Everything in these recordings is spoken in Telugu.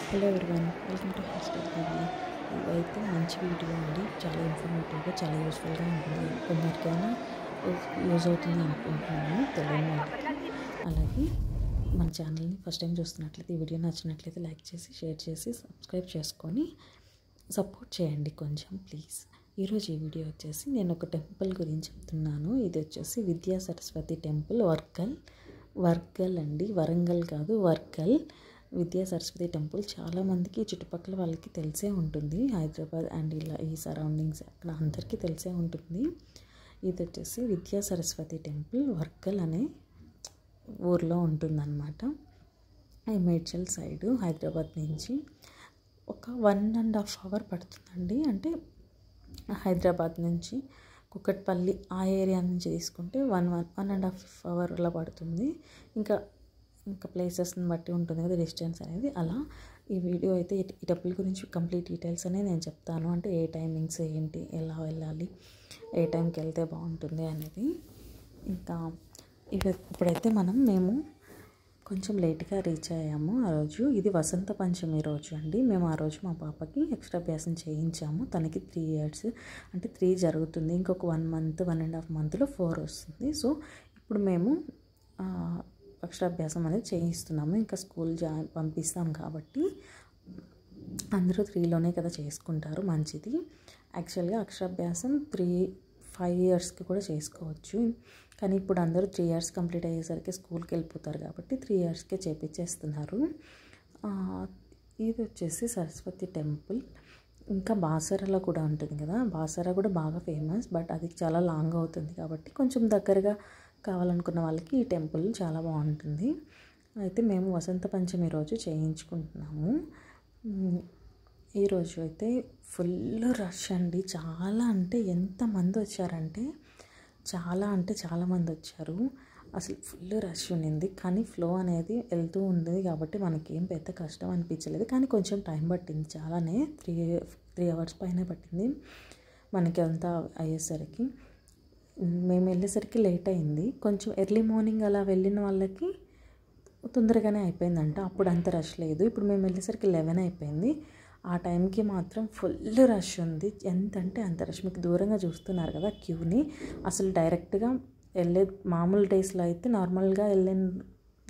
Hello everyone, welcome to hashtag TV. ఇదైతే మంచి వీడియో అండి. చాలా ఇన్ఫర్మేటివ్గా, చాలా యూస్ఫుల్గా ఉంటుంది. కొందరికైనా యూజ్ అవుతుంది అనుకుంటున్నాను, తెలియని వాళ్ళకి. అలాగే మన ఛానల్ని ఫస్ట్ టైం చూస్తున్నట్లయితే, ఈ వీడియో నచ్చినట్లయితే లైక్ చేసి, షేర్ చేసి, సబ్స్క్రైబ్ చేసుకొని సపోర్ట్ చేయండి కొంచెం ప్లీజ్. ఈరోజు ఈ వీడియో వచ్చేసి నేను ఒక టెంపుల్ గురించి చెప్తున్నాను. ఇది వచ్చేసి విద్యా సరస్వతి టెంపుల్, వర్గల్ అండి, వరంగల్ కాదు, వర్గల్. విద్యా సరస్వతి టెంపుల్ చాలామందికి చుట్టుపక్కల వాళ్ళకి తెలిసే ఉంటుంది. హైదరాబాద్ అండ్ ఇలా ఈ సరౌండింగ్స్ అక్కడ అందరికీ తెలిసే ఉంటుంది. ఇది వచ్చేసి విద్యా సరస్వతి టెంపుల్ వర్గల్ అనే ఊర్లో ఉంటుందన్నమాట. ఈ మేడ్చల్ సైడు హైదరాబాద్ నుంచి ఒక 1.5 hour పడుతుందండి. అంటే హైదరాబాద్ నుంచి కుకట్పల్లి ఆ ఏరియా నుంచి తీసుకుంటే 1.5 hour అలా పడుతుంది. ఇంకా ప్లేసెస్ని బట్టి ఉంటుంది కదా డిస్టెన్స్ అనేది. అలా ఈ వీడియో అయితే ఈ టెంపుల్ గురించి కంప్లీట్ డీటెయిల్స్ అనేది నేను చెప్తాను. అంటే ఏ టైమింగ్స్ ఏంటి, ఎలా వెళ్ళాలి, ఏ టైంకి వెళ్తే బాగుంటుంది అనేది. ఇంకా ఇప్పుడైతే మేము కొంచెం లేట్గా రీచ్ అయ్యాము ఆ రోజు. ఇది వసంత పంచమి రోజు అండి. మేము ఆ రోజు మా పాపకి అక్షరాభ్యాసం చేయించాము. తనకి 3 years, అంటే 3 జరుగుతుంది. ఇంకొక 1 month, 1.5 monthలో 4 వస్తుంది. సో ఇప్పుడు మేము అక్షరాభ్యాసం అనేది చేయిస్తున్నాము. ఇంకా స్కూల్ పంపిస్తాం కాబట్టి అందరూ 3లోనే కదా చేసుకుంటారు, మంచిది. యాక్చువల్గా అక్షరాభ్యాసం 5 yearsకి కూడా చేసుకోవచ్చు. కానీ ఇప్పుడు అందరూ 3 years కంప్లీట్ అయ్యేసరికి స్కూల్కి వెళ్ళిపోతారు కాబట్టి 3 yearsకే చేపించేస్తున్నారు. ఇది వచ్చేసి సరస్వతి టెంపుల్. ఇంకా బాసరాలో కూడా ఉంటుంది కదా, బాసరా కూడా బాగా ఫేమస్. బట్ అది చాలా లాంగ్ అవుతుంది కాబట్టి కొంచెం దగ్గరగా కావాలనుకున్న వాళ్ళకి ఈ టెంపుల్ చాలా బాగుంటుంది. అయితే మేము వసంత పంచమి రోజు చేయించుకుంటున్నాము. ఈరోజు అయితే ఫుల్ రష్ అండి. చాలా అంటే ఎంతమంది వచ్చారంటే చాలామంది వచ్చారు. అసలు ఫుల్ రష్ ఉన్నింది. కానీ ఫ్లో అనేది వెళ్తూ ఉంది కాబట్టి మనకేం పెద్ద కష్టం అనిపించలేదు. కానీ కొంచెం టైం పట్టింది, చాలానే 3 hours పైన పట్టింది మనకి అంతా అయ్యేసరికి. మేము వెళ్ళేసరికి లేట్ అయింది. కొంచెం ఎర్లీ మార్నింగ్ అలా వెళ్ళిన వాళ్ళకి తొందరగానే అయిపోయిందంట, అప్పుడు అంత రష్ లేదు. ఇప్పుడు మేము వెళ్ళేసరికి 11 అయిపోయింది. ఆ టైంకి మాత్రం ఫుల్ రష్ ఉంది. ఎంత అంటే అంత రష్. మీకు దూరంగా చూస్తున్నారు కదా క్యూని. అసలు డైరెక్ట్గా మామూలు డేస్లో అయితే, నార్మల్గా వెళ్ళిన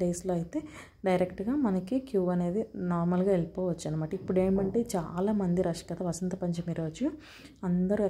డేస్లో అయితే డైరెక్ట్గా మనకి క్యూ అనేది నార్మల్గా వెళ్ళిపోవచ్చు అనమాట. ఇప్పుడు ఏమంటే చాలామంది రష్ కదా, వసంత పంచమి రోజు అందరూ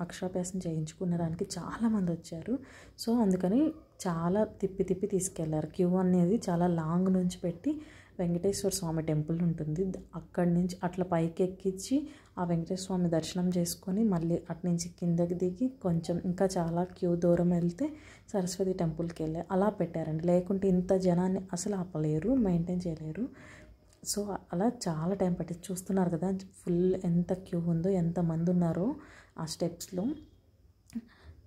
అక్షరాభ్యాసం చేయించుకునడానికి చాలామంది వచ్చారు. సో అందుకని చాలా తిప్పి తీసుకెళ్లారు. క్యూ అనేది చాలా లాంగ్ నుంచి పెట్టి వెంకటేశ్వర స్వామి టెంపుల్ ఉంటుంది, అక్కడి నుంచి అట్లా పైకి ఎక్కించి ఆ వెంకటేశ్వర స్వామి దర్శనం చేసుకొని మళ్ళీ అటు నుంచి కిందకి దిగి కొంచెం ఇంకా చాలా క్యూ దూరం వెళ్తే సరస్వతి టెంపుల్కి వెళ్ళి అలా పెట్టారండి. లేకుంటే ఇంత జనాన్ని అసలు ఆపలేరు, మెయింటైన్ చేయలేరు. సో అలా చాలా టైం పట్టింది. చూస్తున్నారు కదా ఫుల్ ఎంత క్యూ ఉందో, ఎంతమంది ఉన్నారో ఆ స్టెప్స్లో.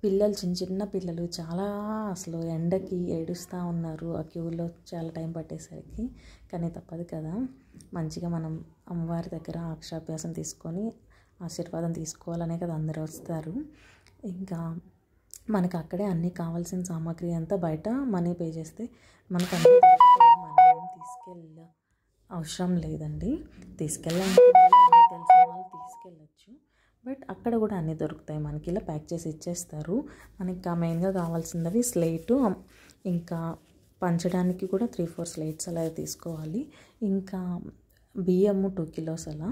పిల్లలు, చిన్న పిల్లలు చాలా అసలు ఎండకి ఏడుస్తూ ఉన్నారు ఆ క్యూలో చాలా టైం పట్టేసరికి. కానీ తప్పదు కదా, మంచిగా మనం అమ్మవారి దగ్గర అక్షరాభ్యాసం తీసుకొని ఆశీర్వాదం తీసుకోవాలనే కదా అందరూ వస్తారు. ఇంకా మనకు అక్కడే అన్నీ కావాల్సిన సామాగ్రి అంతా బయట మనీ పే చేస్తే మనకు అన్నీ మనం తీసుకెళ్ళ అవసరం లేదండి. తీసుకెళ్ళాలనుకున్న తెలిసిన వాళ్ళు తీసుకెళ్ళచ్చు. బట్ అక్కడ కూడా అన్నీ దొరుకుతాయి మనకి, ఇలా ప్యాక్ చేసి ఇచ్చేస్తారు. మనకి మెయిన్గా కావాల్సినవి స్లేటు, ఇంకా పంచడానికి కూడా 3-4 slates అలా తీసుకోవాలి. ఇంకా బియ్యము 2 kilos అలా,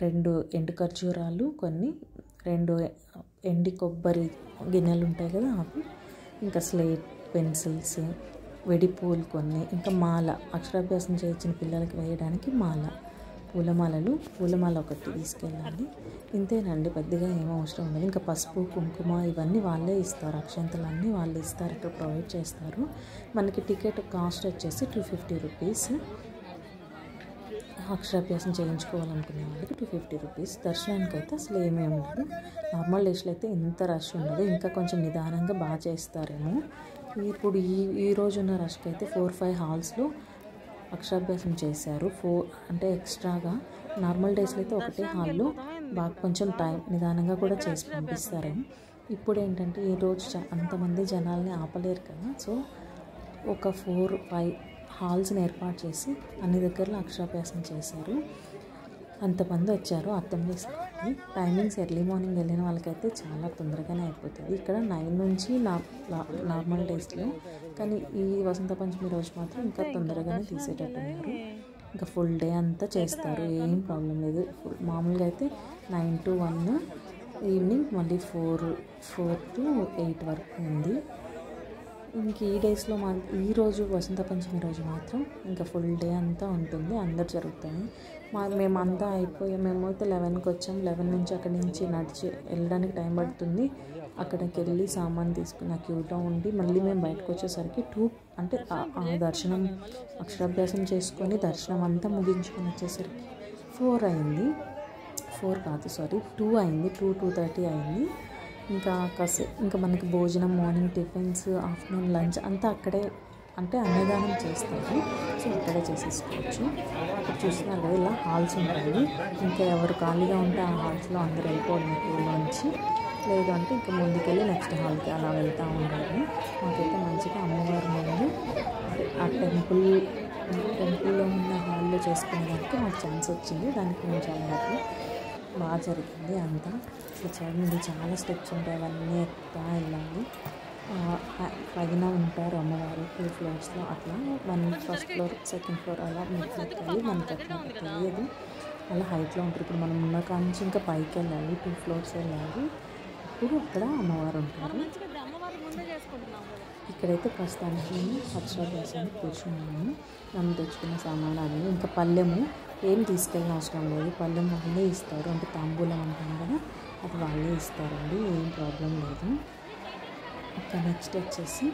2 ఎండు ఖర్జూరాలు, 2 ఎండి కొబ్బరి గిన్నెలు ఉంటాయి కదా అవి, ఇంకా స్లేట్, పెన్సిల్స్, వెడి పూలు కొన్ని, ఇంకా మాల, అక్షరాభ్యాసం చేయించిన పిల్లలకి వేయడానికి పూలమాల ఒకటి తీసుకెళ్ళాలి. ఇంతేనండి, పెద్దగా ఏమో అవసరం ఉండదు. ఇంకా పసుపు, కుంకుమ ఇవన్నీ వాళ్ళే ఇస్తారు, అక్షంతలన్నీ వాళ్ళు ఇస్తారు, ఇక్కడ ప్రొవైడ్ చేస్తారు. మనకి టికెట్ కాస్ట్ వచ్చేసి 250 rupees. అక్షరాభ్యాసం చేయించుకోవాలనుకునే వాళ్ళకి 250 rupees. దర్శనానికి అయితే అసలు ఏమీ ఉండదు. నార్మల్ డేస్లో అయితే ఇంత రష్ ఉండదు, ఇంకా కొంచెం నిదానంగా బాగా చేస్తారేమో. ఇప్పుడు ఈ రోజు ఉన్న రష్కి అయితే 4-5 halls అక్షరాభ్యాసం చేశారు. 4 అంటే ఎక్స్ట్రాగా. నార్మల్ డేస్లో అయితే ఒకటే హాల్లో బాగా కొంచెం టైం నిదానంగా కూడా చేసి పంపిస్తారేమో. ఇప్పుడు ఏంటంటే ఈరోజు అంతమంది జనాల్ని ఆపలేరు కదా, సో ఒక 4-5 హాల్స్ని ఏర్పాటు చేసి అన్ని దగ్గరలో అక్షరాభ్యాసం చేశారు. అంతమంది వచ్చారు అర్థం చేసుకోండి. టైమింగ్స్ ఎర్లీ మార్నింగ్ వెళ్ళిన వాళ్ళకైతే చాలా తొందరగానే అయిపోతుంది. ఇక్కడ 9 నుంచి నార్మల్ డేస్లో, కానీ ఈ వసంత పంచమి రోజు మాత్రం ఇంకా తొందరగానే తీసేటట్టున్నారు. ఇంకా ఫుల్ డే అంతా చేస్తారు, ఏం ప్రాబ్లం లేదు. మామూలుగా అయితే 9 to 1, ఈవినింగ్ మళ్ళీ 4 to 8 వరకు ఉంది. ఇంక ఈ డేస్లో ఈరోజు వసంత పంచమి రోజు మాత్రం ఇంకా ఫుల్ డే అంతా ఉంటుంది, అందరు జరుగుతాయి. మేమంతా అయిపోయాం. మేమైతే 11కి వచ్చాం. 11 నుంచి అక్కడి నుంచి నడిచి వెళ్ళడానికి టైం పడుతుంది. అక్కడికి వెళ్ళి సామాన్ తీసుకుని ఆ క్యూలో ఉండి మళ్ళీ మేము బయటకు వచ్చేసరికి 2 అంటే ఆ దర్శనం అక్షరాభ్యాసం చేసుకొని దర్శనం అంతా ముగించుకొని వచ్చేసరికి 4 అయింది. 4 కాదు సారీ 2 అయింది. 2:30 అయింది. ఇంకా మనకి భోజనం, మార్నింగ్ టిఫిన్స్, ఆఫ్టర్నూన్ లంచ్ అంతా అక్కడే, అంటే అన్నదానం చేస్తారు. సో అక్కడే చేసేసుకోవచ్చు. ఇక్కడ చూస్తున్నారు కదా ఇలా హాల్స్ ఉంటాయి. ఇంకా ఎవరు ఖాళీగా ఉంటే ఆ హాల్స్లో అందరూ వెళ్ళిపోవడం క్యూలోంచి, లేదు అంటే ఇంకా ముందుకెళ్ళి నెక్స్ట్ హాల్కి అలా వెళ్తూ ఉండాలి. మాకైతే మంచిగా అమ్మవారి ముందు ఆ టెంపుల్లో ఉన్న హాల్లో చేసుకునేదానికి మాకు ఛాన్స్ వచ్చింది. దానికి మేము చాలా హ్యాపీ. బాగా జరిగింది అంతా. అసలు చూడండి చాలా స్టెప్స్ ఉంటాయి, అవన్నీ ఎక్కుతా వెళ్ళాలి. పైన ఉంటారు అమ్మవారు 2 ఫ్లోర్స్లో. అట్లా ఫస్ట్ ఫ్లోర్, సెకండ్ ఫ్లోర్ అలా ఎక్కాలి. మనకి అట్లా తెలియదు, అలా హైట్లో ఉంటారు. ఇప్పుడు మనం ఉన్న కాడ నుంచి ఇంకా పైకి వెళ్ళాలి, 2 ఫ్లోర్స్ వెళ్ళాలి. ఇప్పుడు అక్కడ అమ్మవారు ఉంటారు. ఇక్కడైతే ప్రస్తుతానికి అక్షరాభ్యాసానికి కూర్చున్నాము. మనం తెచ్చుకున్న సామాను అన్నీ, ఇంకా పళ్ళెము ఏం తీసుకెళ్ళిన అవసరం లేదు. పళ్ళెం వాళ్ళే ఇస్తారు, అంటే తాంబూలం అంటాం కదా, అది వాళ్ళే ఇస్తారండి, ఏం ప్రాబ్లం లేదు. ఇంకా నెక్స్ట్ వచ్చేసి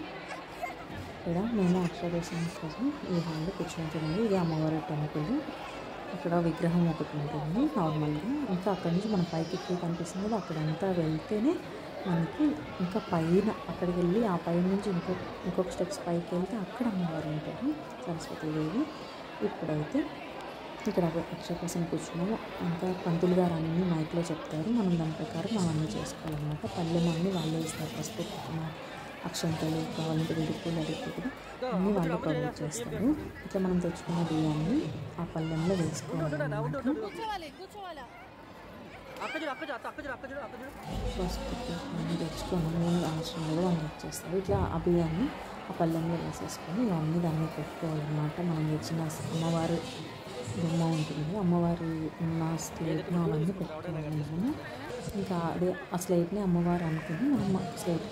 ఇక్కడ మేము అక్షరాభ్యాసం కోసం ఈ హాల్లో కూర్చుంటున్నాము. ఇది అమ్మవారి టెంపుల్. ఇక్కడ విగ్రహం ఒకటి ఉంటుంది నార్మల్గా. ఇంకా అక్కడి నుంచి మన పైకి ఎక్కువ కనిపిస్తుంది కదా, అక్కడంతా వెళ్తేనే మనకి ఇంకా పైన అక్కడికి వెళ్ళి ఆ పైన నుంచి ఇంకొక స్టెప్స్ పైకి వెళ్తే అక్కడ అమ్మవారు ఉంటారు, సరస్వతీదేవి. ఇప్పుడైతే ఇక్కడ అక్షరాభ్యాసం కూర్చున్నాము. ఇంకా పంతులు గారు అన్నీ మైక్లో చెప్తారు, మనం దాని ప్రకారం అవన్నీ చేసుకోవాలన్నమాట. పళ్ళెం అన్నీ వాళ్ళే ఇస్తారు, పసుపు, అక్షంతలు కావాలంటే విడుపులు అడుగుతుంది అన్నీ వాళ్ళే ప్రొవైడ్ చేస్తారు. ఇట్లా మనం తెచ్చుకున్న బియ్యాన్ని ఆ పళ్ళెంలో వేసుకోవాలన్నమాట. పసుపు అన్నీ తెచ్చుకొని అవసరం లేదు వాళ్ళు ఇచ్చేస్తారు. ఇట్లా ఆ బియ్యాన్ని ఆ పళ్ళెంలో వేసేసుకొని ఇవన్నీ దాన్ని పెట్టుకోవాలన్నమాట. మనం తెచ్చిన అమ్మవారు బొమ్మ ఉంటుంది, అమ్మవారి ఉన్న స్లేట్ను అవన్నీ పెట్టుకోవాలి మనము. ఇంకా అదే ఆ స్లేట్ని అమ్మవారు అనుకుని మనం స్లేట్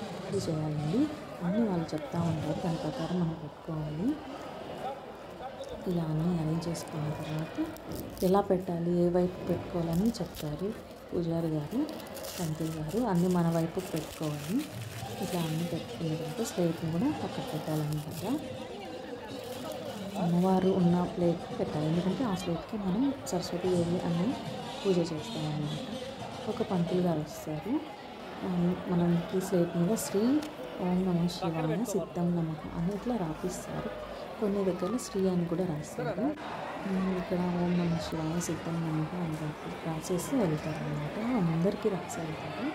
చేయాలండి. అన్నీ వాళ్ళు చెప్తూ ఉంటారు, దాని ప్రకారం మనం పెట్టుకోవాలి. ఇలా అన్నీ అరేంజ్ చేసుకున్న తర్వాత ఎలా పెట్టాలి, ఏ వైపు పెట్టుకోవాలని చెప్తారు పూజారి గారు, పంతులు గారు. అన్నీ మన వైపు పెట్టుకోవాలి. ఇట్లా అన్నీ పెట్టుకున్న తర్వాత స్లేట్ని కూడా అక్కడ పెట్టాలన్నమాట. అమ్మవారు ఉన్న ప్లేట్ పెట్టాలి, ఎందుకంటే ఆ స్లేట్కి మనం సరస్వతీదేవి అనే పూజ చేస్తామన్నమాట. ఒక పంతులు గారు వస్తారు, మనకి స్లేట్ మీద శ్రీ ఓం నమః శివాయ సిద్ధం నమః అని ఇట్లా రాపిస్తారు. కొన్ని దగ్గర శ్రీ అని కూడా రాస్తారు. ఇక్కడ ఓం నమః శివాయ సిద్ధం నమః అని రాసేసి వెళ్తారు అన్నమాట. అందరికీ రాసి వెళ్తారు.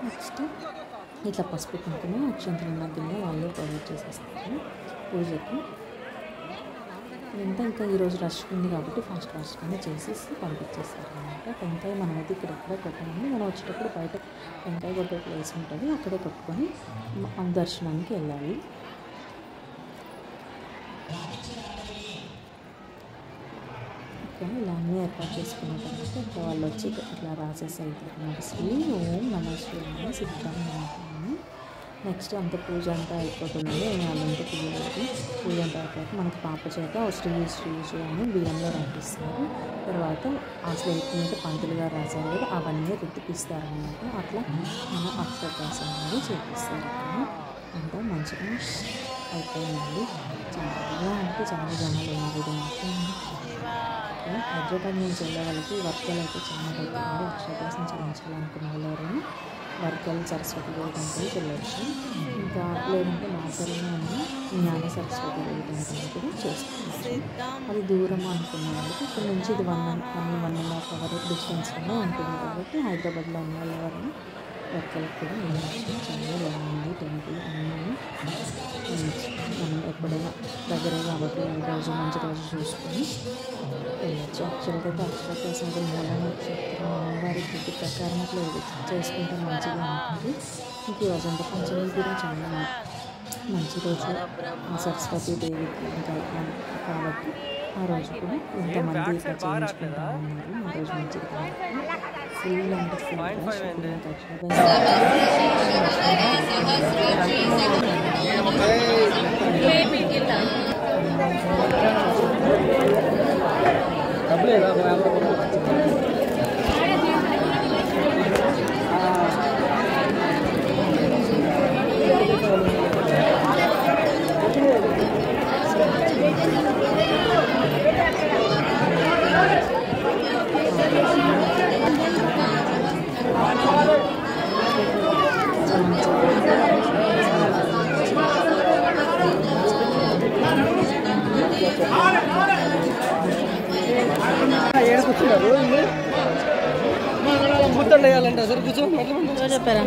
నెక్స్ట్ ఇట్లా పసుపు కుంకుమ అక్షంతలు ఉన్న గిన్నె వాళ్ళే ప్రొవైడ్ చేసేస్తారు పూజకి. ఇదంతా ఇంకా ఈరోజు రష్ ఉంది కాబట్టి ఫాస్ట్గానే చేసేసి పంపించేస్తారు అనమాట. టెంకాయ మనమైతే ఇక్కడ ఎక్కడ కొట్టామండి, మనం వచ్చేటప్పుడు బయట టెంకాయ కొట్టే ప్లేస్ ఉంటుంది, అక్కడే కొట్టుకొని దర్శనానికి వెళ్ళాలి. ఇలా అన్నీ ఏర్పాటు చేసుకున్న తర్వాత ఇక్కడ వాళ్ళు వచ్చి ఇట్లా రాసేసి వెళ్తారు అన్నమాట. శ్రీ ఓం నమః శివాయ సిద్ధం నమః. నెక్స్ట్ అంత పూజ అంతా అయిపోతుంది, వాళ్ళంతా పూజ అంతా అయిపోయాక మనకి పాప చేత శ్రీ శ్రీ శ్రీ అని బియ్యంలో రాపిస్తారు. తర్వాత ఆ స్లేట్ మీద పంతులు గారు రాశారు కదా, అవన్నీ రుద్దిపిస్తారనమాట. అట్లా మన అక్షరాభ్యాసం అనేది చేపిస్తారు. అంతా మంచిగా అయిపోయిందండి. చాలా అంటే చాలా జనాలు ఉన్నారు. ఇది మాత్రం హైదరాబాద్ నుంచి వెళ్ళే వాళ్ళకి వర్కలు అయితే చాలా పడుతుంది. అక్షరాభ్యాసం చేయించాలనుకున్న వాళ్ళు ఎవరైనా వర్కల్ సరస్వతి దేవి టెంపుల్కి వెళ్ళవచ్చు. ఇంకా లేదంటే మాతల్లో ఉన్న జ్ఞాన సరస్వతి దేవి టెంపుల్ కూడా చేసుకోవచ్చు. అది దూరం అనుకున్న వాళ్ళకి ఇక్కడ నుంచి ఇది 1.5 అవర్ డిస్టెన్స్లోనే ఉంటుంది కాబట్టి హైదరాబాద్లో ఉన్న వాళ్ళు ఎవరైనా ఒక్కరికి కూడా చాలా బాగుంది టెంపుల్ అన్నీ. మనం ఎప్పుడైనా దగ్గరే కాబట్టి రోజు మంచి రోజు చూసుకొని వెళ్ళచ్చు. యాక్చువల్గా అయితే అక్షరప్రసాదం మూల నక్షత్రం అమ్మవారి తిథి ప్రకారం అట్లా చేసుకుంటే మంచిగా ఉంటుంది. ఇంక వసంత పంచమి కూడా చాలా మంచి రోజు సరస్వతి దేవికి ఇంకా కాబట్టి ఆ రోజు కూడా ఇంతమంది ఇట్లా చేయించుకుంటా ఉన్నారు. ఆ రోజు మంచిది కాబట్టి ఫుల్ అంటే ఫుల్ కూర్చోండి సార్ కూర్చో చెప్పారా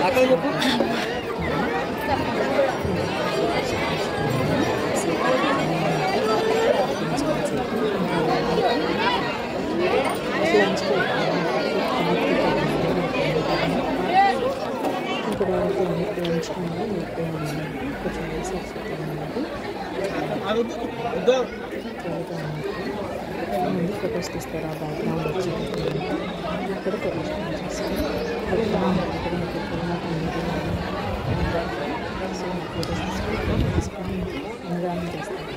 అక్కడ చెప్పు ఇప్పుడు వేయించుకోండి కొంచెం వేసి ముందు ఫొటోస్ తీస్తారు. ఆ బ్యాక్గ్రౌండ్ వచ్చి అక్కడ ఫొటోస్ చేసుకొని అక్కడ సో ఫొటోస్ తీసుకొని అన్నదానం చేస్తారు.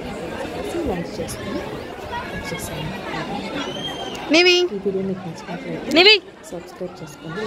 లంచ్ చేసుకొని వచ్చేసాను. ఈ వీడియో మీకు నచ్చినట్లయితే సబ్స్క్రైబ్ చేసుకోండి.